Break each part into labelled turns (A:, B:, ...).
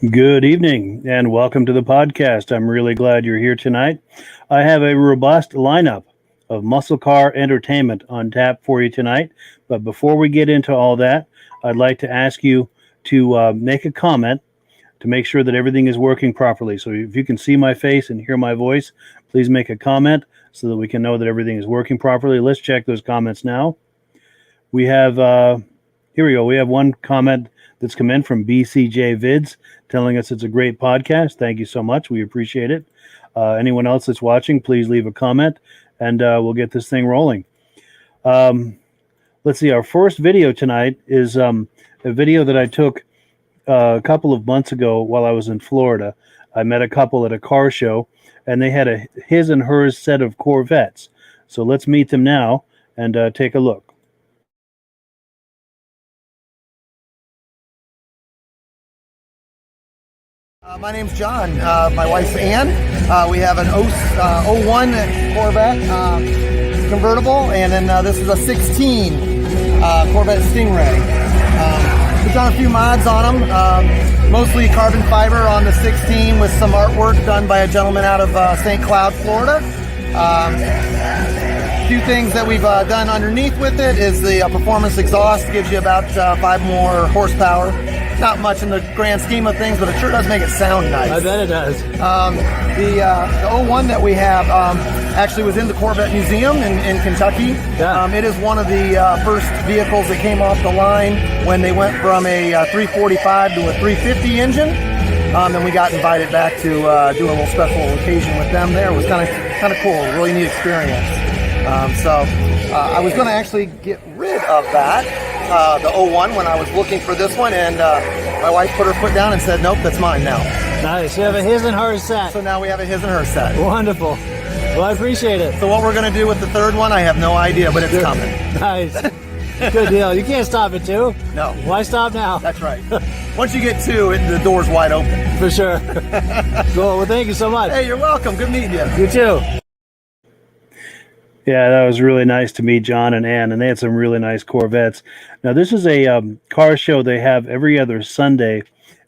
A: Good evening and welcome to the podcast. I'm really glad you're here tonight. I have a robust lineup of muscle car entertainment on tap for you tonight. But before we get into all that, I'd like to ask you to make a comment to make sure that everything is working properly. So if you can see my face and hear my voice, please make a comment so that we can know that everything is working properly. Let's check those comments now. We have, here we go. We have one comment that's come in from BCJ Vids telling us it's a great podcast. Thank you so much. We appreciate it. Anyone else that's watching, please leave a comment and we'll get this thing rolling. Let's see. Our first video tonight is a video that I took a couple of months ago while I was in Florida. I met a couple at a car show and they had a his and hers set of Corvettes. So let's meet them now and take a look.
B: My name's John. My wife's Ann. We have an 01 Corvette convertible, and then this is a 16 Corvette Stingray. We've done a few mods on them, mostly carbon fiber on the 16 with some artwork done by a gentleman out of St. Cloud, Florida. A few things that we've done underneath with it is the performance exhaust gives you about 5 more horsepower. Not much in the grand scheme of things, but it sure does make it sound nice.
A: I bet it does.
B: The 01 that we have actually was in the Corvette Museum in Kentucky.
A: Yeah.
B: It is one of the first vehicles that came off the line when they went from a 345 to a 350 engine. And we got invited back to do a little special occasion with them there. It was kind of cool, really neat experience. I was going to actually get rid of that, the 01, when I was looking for this one, and my wife put her foot down and said, nope, that's mine now.
A: Nice. You have a his and hers set.
B: So now we have a his and her set.
A: Wonderful. Well, I appreciate it.
B: So what we're going to do with the third one, I have no idea, but it's coming.
A: Nice. Good deal. You can't stop at 2.
B: No.
A: Why stop now?
B: That's right. Once you get 2, the door's wide open.
A: For sure. Cool. Well, thank you so much.
B: Hey, you're welcome. Good meeting you.
A: You too. Yeah, that was really nice to meet John and Ann, and they had some really nice Corvettes. Now, this is a car show they have every other Sunday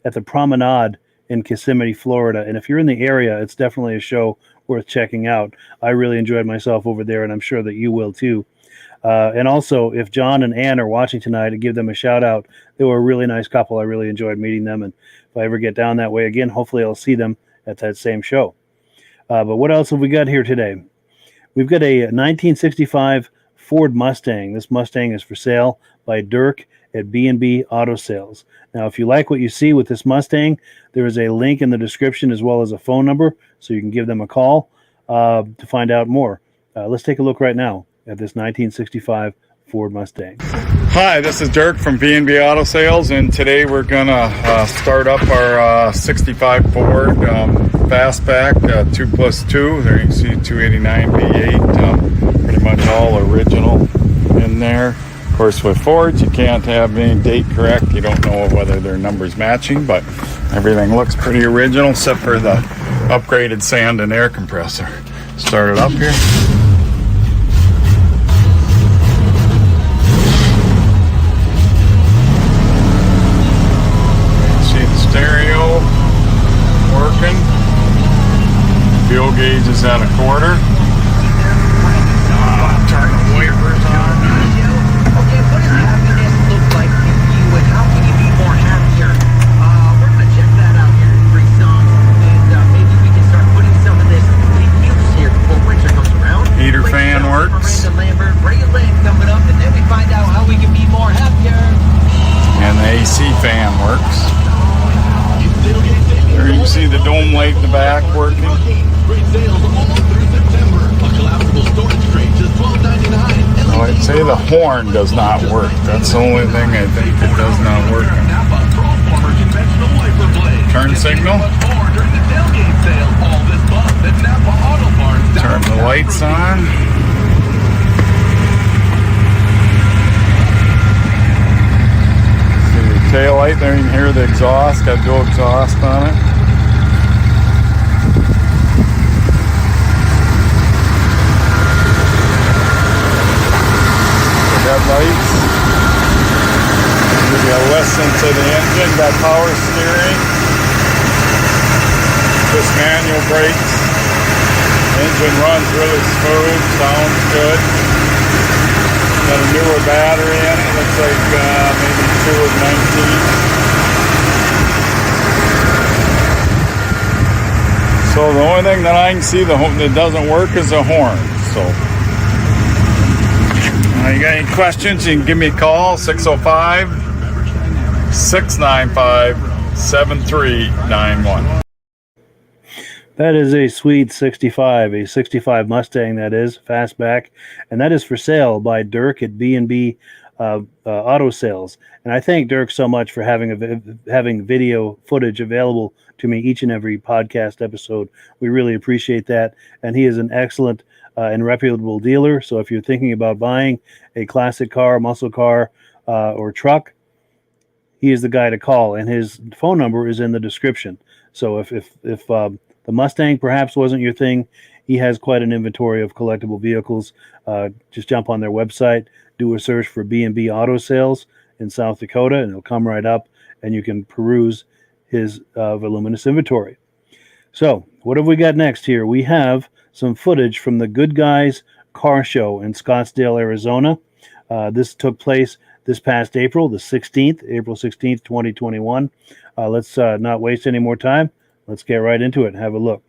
A: at the Promenade in Kissimmee, Florida. And if you're in the area, it's definitely a show worth checking out. I really enjoyed myself over there, and I'm sure that you will too. And also, if John and Ann are watching tonight, give them a shout out. They were a really nice couple. I really enjoyed meeting them. And if I ever get down that way again, hopefully I'll see them at that same show. But what else have we got here today? We've got a 1965 Ford Mustang. This Mustang is for sale by Dirk at B&B Auto Sales. Now, if you like what you see with this Mustang, there is a link in the description as well as a phone number, so you can give them a call to find out more. Let's take a look right now at this 1965 Ford Mustang.
C: Hi, this is Dirk from B&B Auto Sales, and today we're gonna start up our 65 Ford Fastback 2+2. There you can see 289 V8, pretty much all original in there. Of course, with Fords, you can't have any date correct. You don't know whether their numbers matching, but everything looks pretty original except for the upgraded sand and air compressor. Start it up here. Stereo working. Fuel gauge is at 1/4. Turn the wipers on.
D: Okay, what does happiness look like to you, and how can you be more happier? We're gonna check that out here in 3 songs, and maybe we can start putting some of this in use here before winter comes around.
C: Heater fan works.
D: Regulate coming up, and then we find out how we can be more happier.
C: And the AC fan works. There you can see the dome light in the back working. So I'd say the horn does not work. That's the only thing I think that does not work. Turn signal. Turn the lights on. Tail light there, you can hear the exhaust, got dual exhaust on it. The headlights. Give you a listen to the engine, got power steering. Just manual brakes. Engine runs really smooth, sounds good. Got a newer battery in it, looks like maybe 2 of 19. So the only thing that I can see that doesn't work is the horn. So you got any questions, you can give me a call, 605-695-7391.
A: That is a sweet 65, a 65 Mustang, that is, fastback, and that is for sale by Dirk at B&B Auto Sales. And I thank Dirk so much for having video footage available to me each and every podcast episode. We really appreciate that, and he is an excellent and reputable dealer. So if you're thinking about buying a classic car, muscle car, or truck, he is the guy to call, and his phone number is in the description. So if the Mustang perhaps wasn't your thing, he has quite an inventory of collectible vehicles. Just jump on their website, do a search for B&B Auto Sales in South Dakota, and it'll come right up, and you can peruse his voluminous inventory. So what have we got next here? We have some footage from the Good Guys Car Show in Scottsdale, Arizona. This took place this past April 16th, 2021. Let's not waste any more time. Let's get right into it and have a look.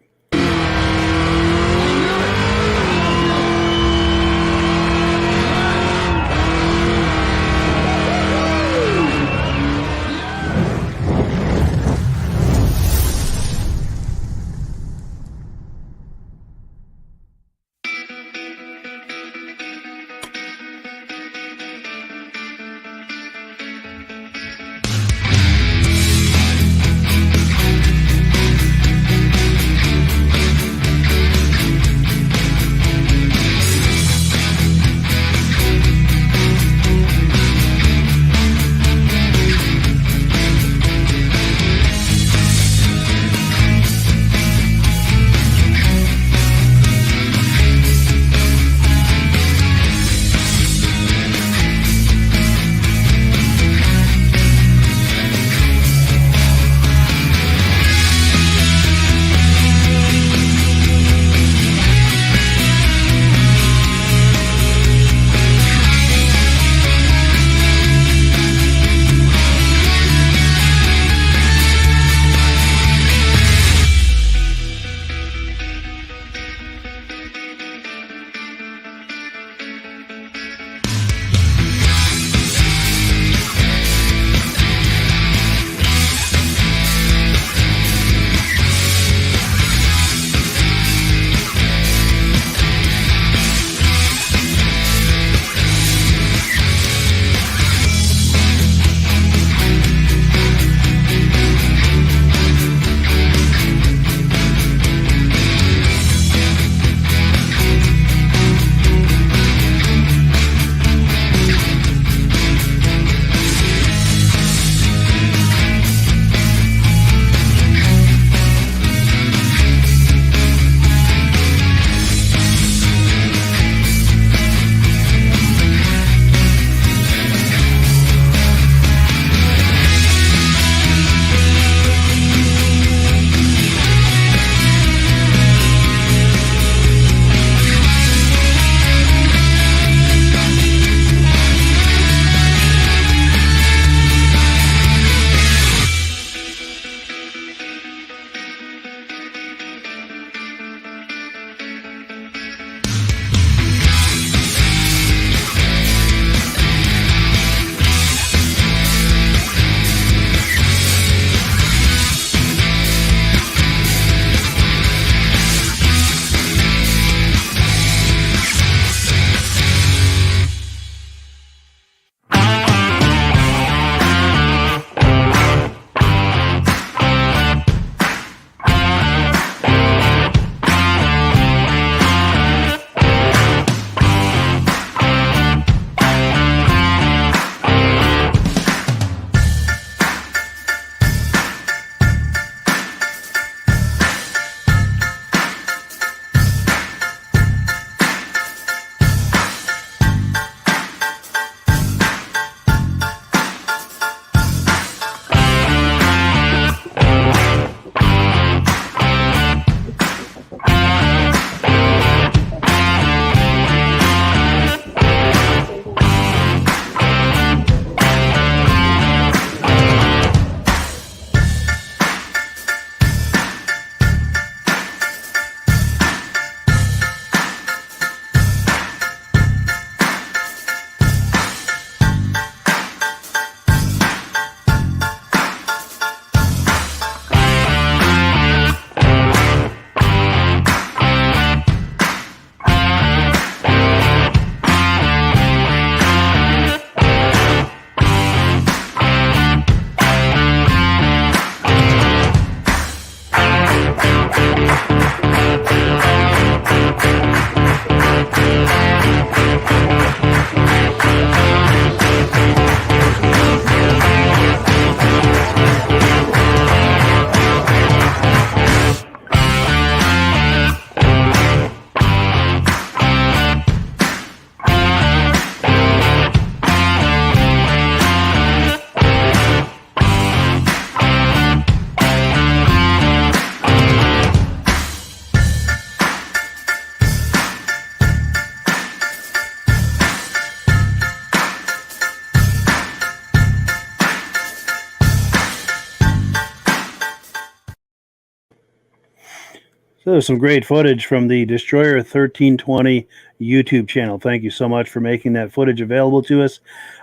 A: So there's some great footage from the Destroyer 1320 YouTube channel. Thank you so much for making that footage available to us.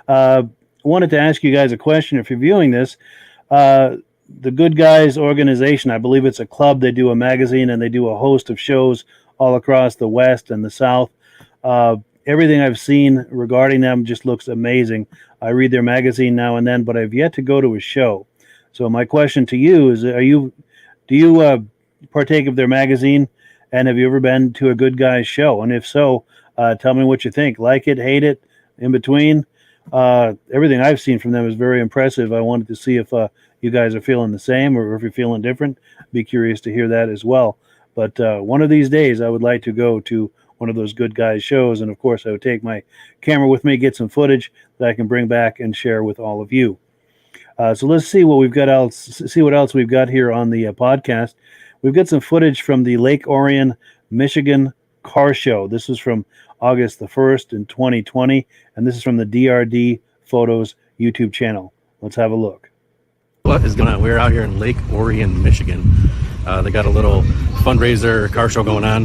A: I wanted to ask you guys a question. If you're viewing this, the Good Guys organization, I believe it's a club. They do a magazine and they do a host of shows all across the West and the South. Everything I've seen regarding them just looks amazing. I read their magazine now and then, but I've yet to go to a show. So my question to you is, do you partake of their magazine, and have you ever been to a Good Guys show? And if so, tell me what you think. Like it, hate it, in between. Everything I've seen from them is very impressive. I wanted to see if you guys are feeling the same, or if you're feeling different. Be curious to hear that as well. But one of these days, I would like to go to one of those Good Guys shows, and of course, I would take my camera with me, get some footage that I can bring back and share with all of you. So let's see what we've got else. See what else we've got here on the podcast. We've got some footage from the Lake Orion, Michigan car show. This is from August the 1st in 2020, and this is from the DRD Photos YouTube channel. Let's have a look.
E: What is going on? We're out here in Lake Orion, Michigan. They got a little fundraiser car show going on.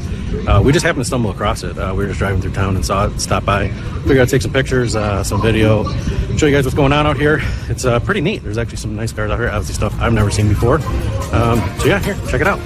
E: We just happened to stumble across it. We were just driving through town and saw it, stopped by. Figured I'd take some pictures, some video, show you guys what's going on out here. It's pretty neat. There's actually some nice cars out here, obviously stuff I've never seen before. So yeah, here, check it out.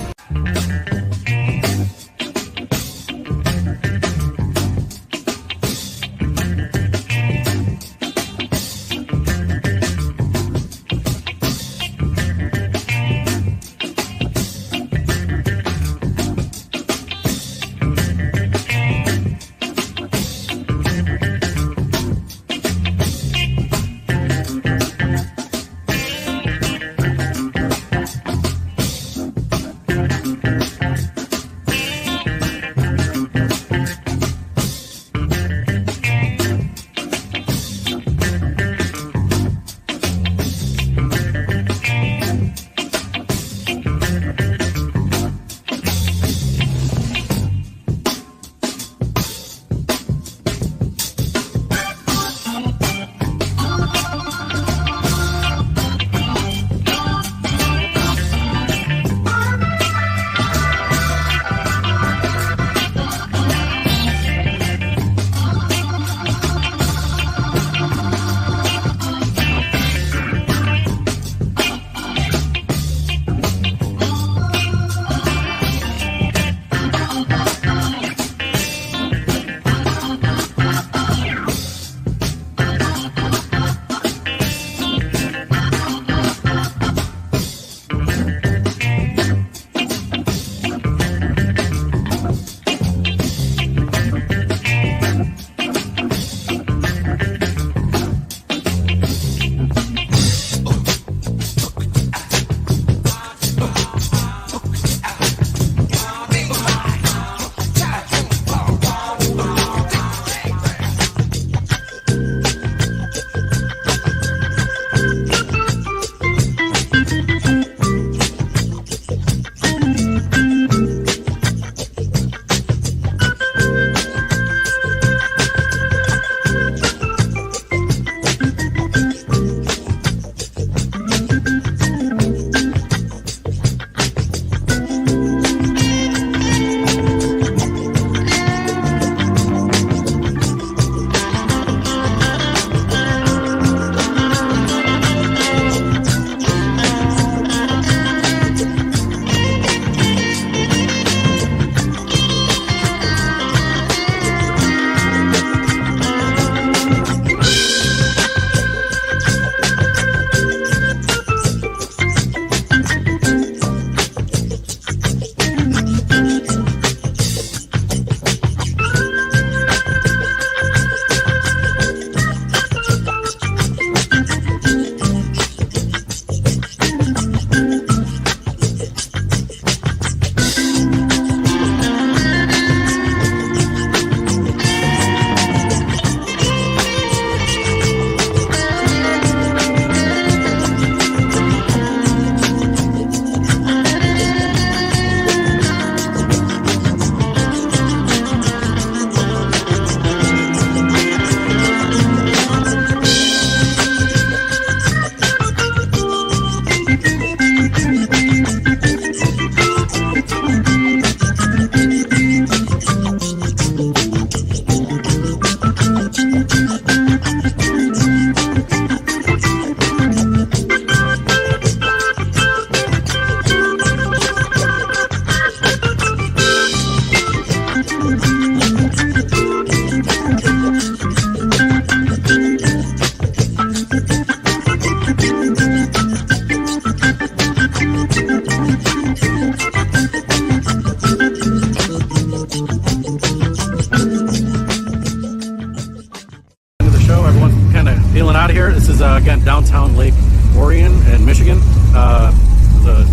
E: The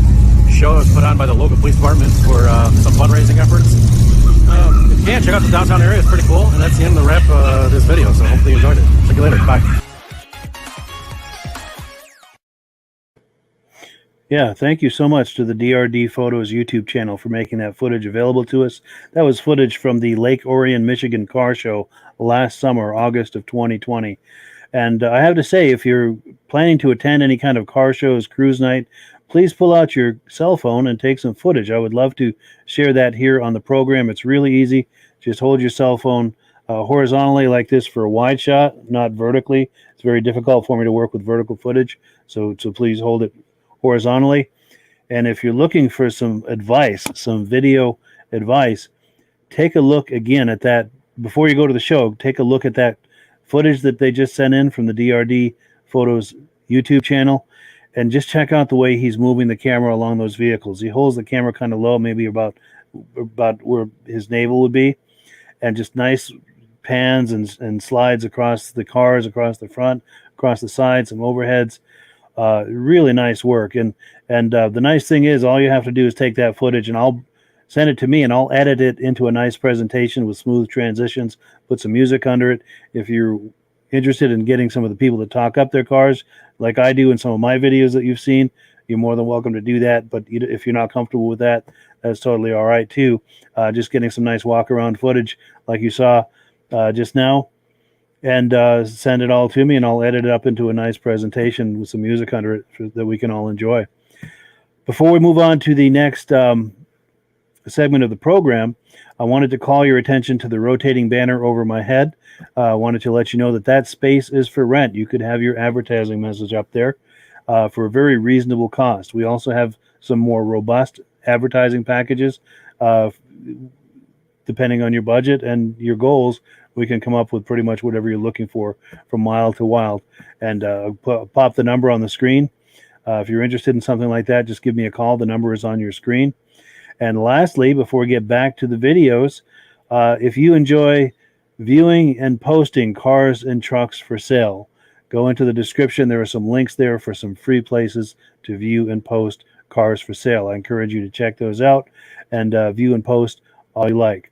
E: show is put on by the local police department for some fundraising efforts. If you can, check out the downtown area. It's pretty cool. And that's the end of the wrap of this video. So hopefully you enjoyed it. Check you later. Bye.
A: Yeah, thank you so much to the DRD Photos YouTube channel for making that footage available to us. That was footage from the Lake Orion, Michigan car show last summer, August of 2020. And I have to say, if you're planning to attend any kind of car shows, cruise night, please pull out your cell phone and take some footage. I would love to share that here on the program. It's really easy. Just hold your cell phone horizontally like this for a wide shot, not vertically. It's very difficult for me to work with vertical footage, so please hold it horizontally. And if you're looking for some advice, some video advice, take a look again at that before you go to the show. Take a look at that footage that they just sent in from the DRD Photos YouTube channel, and just check out the way he's moving the camera along those vehicles. He holds the camera kind of low, maybe about where his navel would be, and just nice pans and slides across the cars, across the front, across the sides, some overheads. Really nice work. And the nice thing is, all you have to do is take that footage and I'll send it to me and I'll edit it into a nice presentation with smooth transitions, put some music under it. If you're interested in getting some of the people to talk up their cars like I do in some of my videos that you've seen, you're more than welcome to do that. But if you're not comfortable with that, that's totally all right too. Just getting some nice walk around footage like you saw just now, and send it all to me, and I'll edit it up into a nice presentation with some music under it that we can all enjoy. Before we move on to the next segment of the program, I wanted to call your attention to the rotating banner over my head. I wanted to let you know that space is for rent. You could have your advertising message up there for a very reasonable cost. We also have some more robust advertising packages. Depending on your budget and your goals, we can come up with pretty much whatever you're looking for from mild to wild. And pop the number on the screen. If you're interested in something like that, just give me a call. The number is on your screen. And lastly, before we get back to the videos, if you enjoy viewing and posting cars and trucks for sale, go into the description. There are some links there for some free places to view and post cars for sale. I encourage you to check those out and view and post all you like.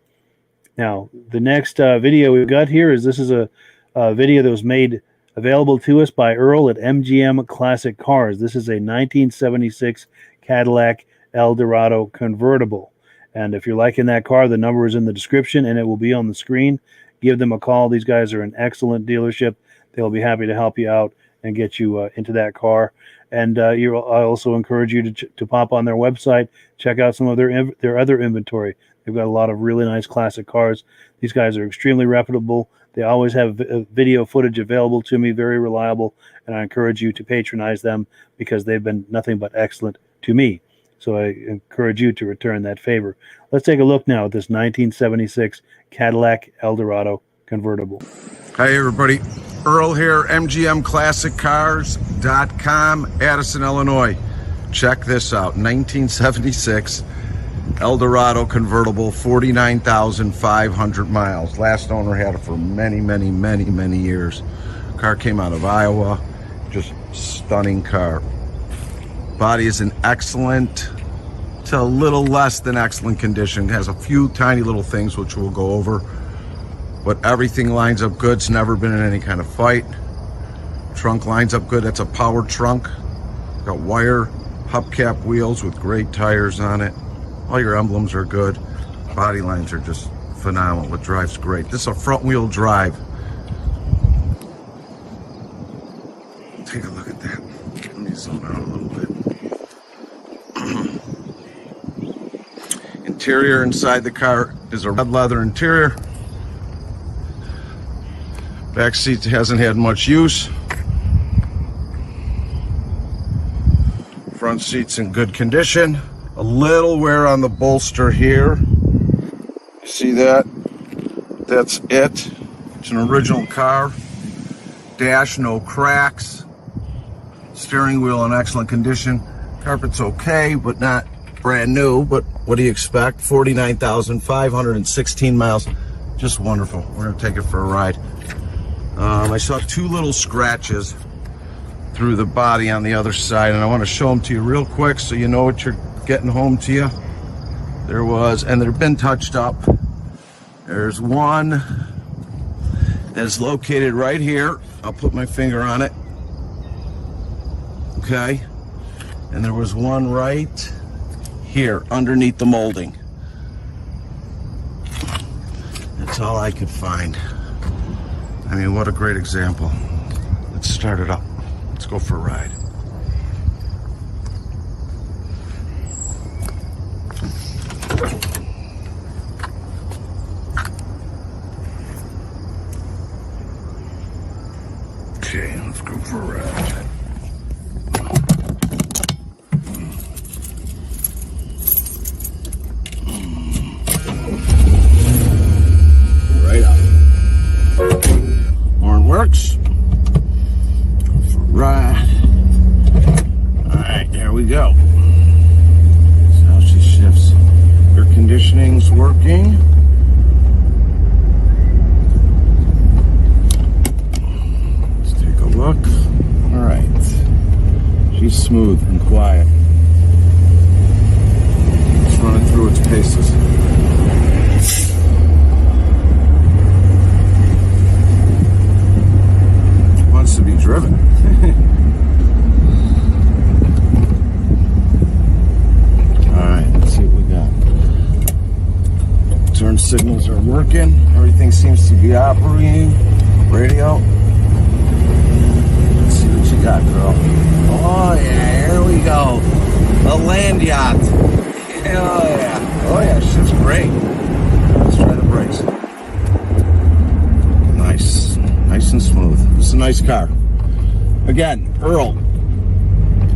A: Now, the next video we've got here is a video that was made available to us by Earl at MGM Classic Cars. This is a 1976 Cadillac Eldorado convertible. And if you're liking that car, the number is in the description and it will be on the screen. Give them a call. These guys are an excellent dealership. They'll be happy to help you out and get you into that car. And I also encourage you to pop on their website, check out some of their other inventory. They've got a lot of really nice classic cars. These guys are extremely reputable. They always have video footage available to me, very reliable, and I encourage you to patronize them because they've been nothing but excellent to me. So I encourage you to return that favor. Let's take a look now at this 1976 Cadillac Eldorado convertible.
F: Hi everybody, Earl here, MGMClassicCars.com, Addison, Illinois. Check this out, 1976 Eldorado convertible, 49,500 miles. Last owner had it for many years. Car came out of Iowa, just stunning car. Body is in excellent to a little less than excellent condition. Has a few tiny little things which we'll go over, but everything lines up good. It's never been in any kind of fight. Trunk lines up good. That's a power trunk. Got wire hubcap wheels with great tires on it. All your emblems are good. Body lines are just phenomenal. It drives great. This is a front wheel drive. Take a look at that. Let me zoom out a little bit. Interior inside the car is a red leather interior. Back seat hasn't had much use. Front seat's in good condition. A little wear on the bolster here. You see that? That's it. It's an original car. Dash, no cracks. Steering wheel in excellent condition. Carpet's okay, but not brand new. But what do you expect? 49,516 miles. Just wonderful. We're gonna take it for a ride. I saw two little scratches through the body on the other side, and I want to show them to you real quick so you know what you're getting home to you. There was, and they've been touched up. There's one that's located right here. I'll put my finger on it. Okay. And there was one right here underneath the molding. That's all I could find. I mean, what a great example. Let's start it up. Let's go for a ride. Okay, let's go for a ride. Right up. Horn works. Go for a ride. Alright, there we go. That's how she shifts. Air conditioning's working. Look. All right. She's smooth and quiet. It's running through its paces. It wants to be driven. All right. Let's see what we got. Turn signals are working. Everything seems to be operating. Radio. Got, girl. Oh yeah, here we go. A land yacht. Oh yeah. Oh yeah, shit's great. Let's try the brakes. Nice. Nice and smooth. It's a nice car. Again, Earl.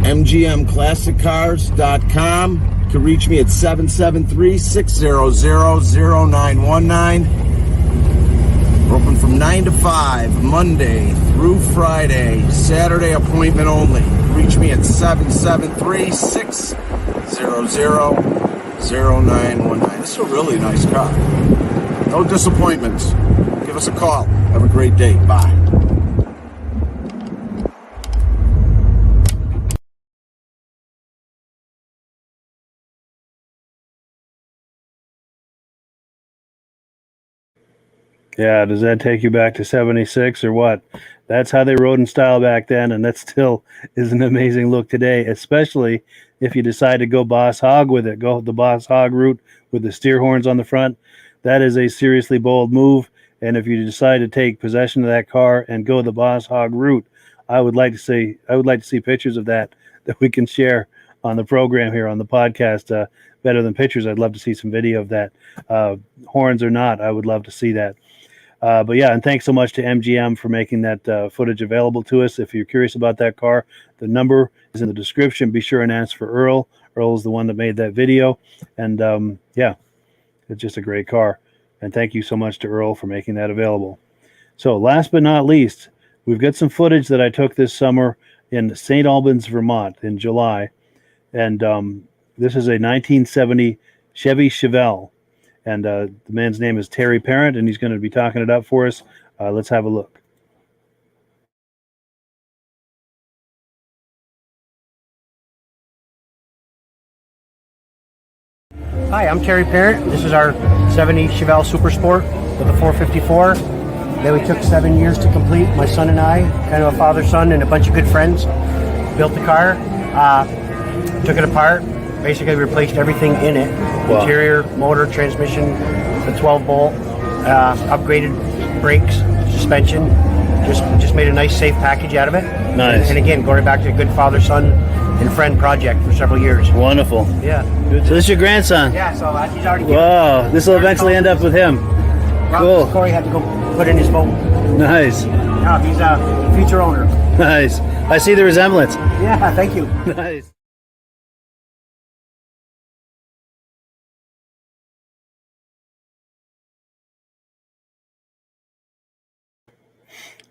F: MGMClassicCars.com. You can reach me at 773-600-0919. We're open from 9 to 5, Monday through Friday, Saturday appointment only. Reach me at 773-600-0919. This is a really nice car. No disappointments. Give us a call. Have a great day. Bye.
A: Yeah, does that take you back to 76 or what? That's how they rode in style back then, and that still is an amazing look today, especially if you decide to go Boss Hog with it. Go the Boss Hog route with the steer horns on the front. That is a seriously bold move, and if you decide to take possession of that car and go the Boss Hog route, I would like to see pictures of that we can share on the program here on the podcast. Better than pictures, I'd love to see some video of that. Horns or not, I would love to see that. But yeah, and thanks so much to MGM for making that footage available to us. If you're curious about that car, the number is in the description. Be sure and ask for Earl. Earl is the one that made that video. And yeah, it's just a great car. And thank you so much to Earl for making that available. So last but not least, we've got some footage that I took this summer in St. Albans, Vermont in July. And this is a 1970 Chevy Chevelle. And the man's name is Terry Parent, and he's going to be talking it up for us. Let's have a look.
G: Hi, I'm Terry Parent. This is our 70 Chevelle Super Sport with a 454 that we took 7 years to complete. My son and I, kind of a father-son and a bunch of good friends, built the car, took it apart, basically replaced everything in it. Wow. Interior, motor, transmission, the 12-bolt, upgraded brakes, suspension. Just made a nice, safe package out of it.
A: Nice.
G: And again, going back to a good father-son and friend project for several years.
A: Wonderful.
G: Yeah.
A: So this is your grandson?
G: Yeah, so he's already...
A: Wow, this will eventually end up with him. Cool.
G: Corey had to go put in his boat.
A: Nice.
G: Yeah, he's a future owner.
A: Nice. I see the resemblance.
G: Yeah, thank you.
A: Nice.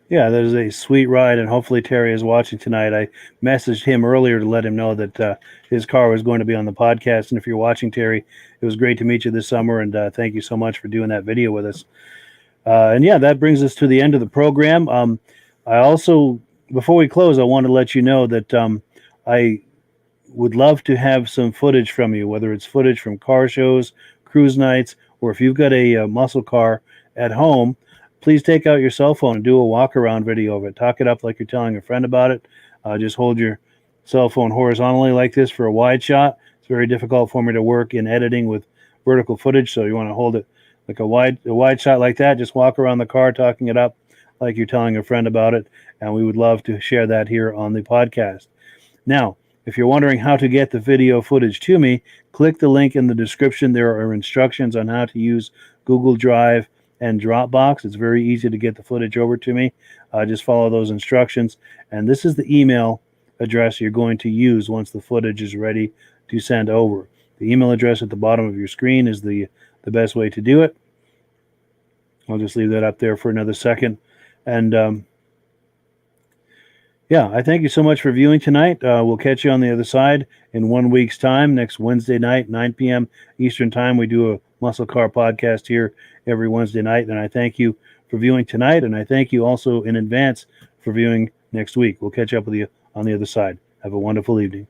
A: Yeah, that is a sweet ride, and hopefully Terry is watching tonight. I messaged him earlier to let him know that his car was going to be on the podcast, and if you're watching, Terry, it was great to meet you this summer, and thank you so much for doing that video with us. And yeah, that brings us to the end of the program. I also before we close, I want to let you know that I would love to have some footage from you, whether it's footage from car shows, cruise nights, or if you've got a muscle car at home, please take out your cell phone and do a walk around video of it. Talk it up like you're telling a friend about it. Just hold your cell phone horizontally like this for a wide shot. It's very difficult for me to work in editing with vertical footage, so you want to hold it like a wide shot like that. Just walk around the car talking it up like you're telling a friend about it, and we would love to share that here on the podcast. Now, if you're wondering how to get the video footage to me, click the link in the description. There are instructions on how to use Google Drive and Dropbox. It's very easy to get the footage over to me. Just follow those instructions. And this is the email address you're going to use once the footage is ready to send over. The email address at the bottom of your screen is the best way to do it. I'll just leave that up there for another second. And yeah, I thank you so much for viewing tonight. We'll catch you on the other side in 1 week's time. Next Wednesday night, 9 p.m. Eastern Time, we do a Muscle Car podcast here every Wednesday night. And I thank you for viewing tonight. And I thank you also in advance for viewing next week. We'll catch up with you on the other side. Have a wonderful evening.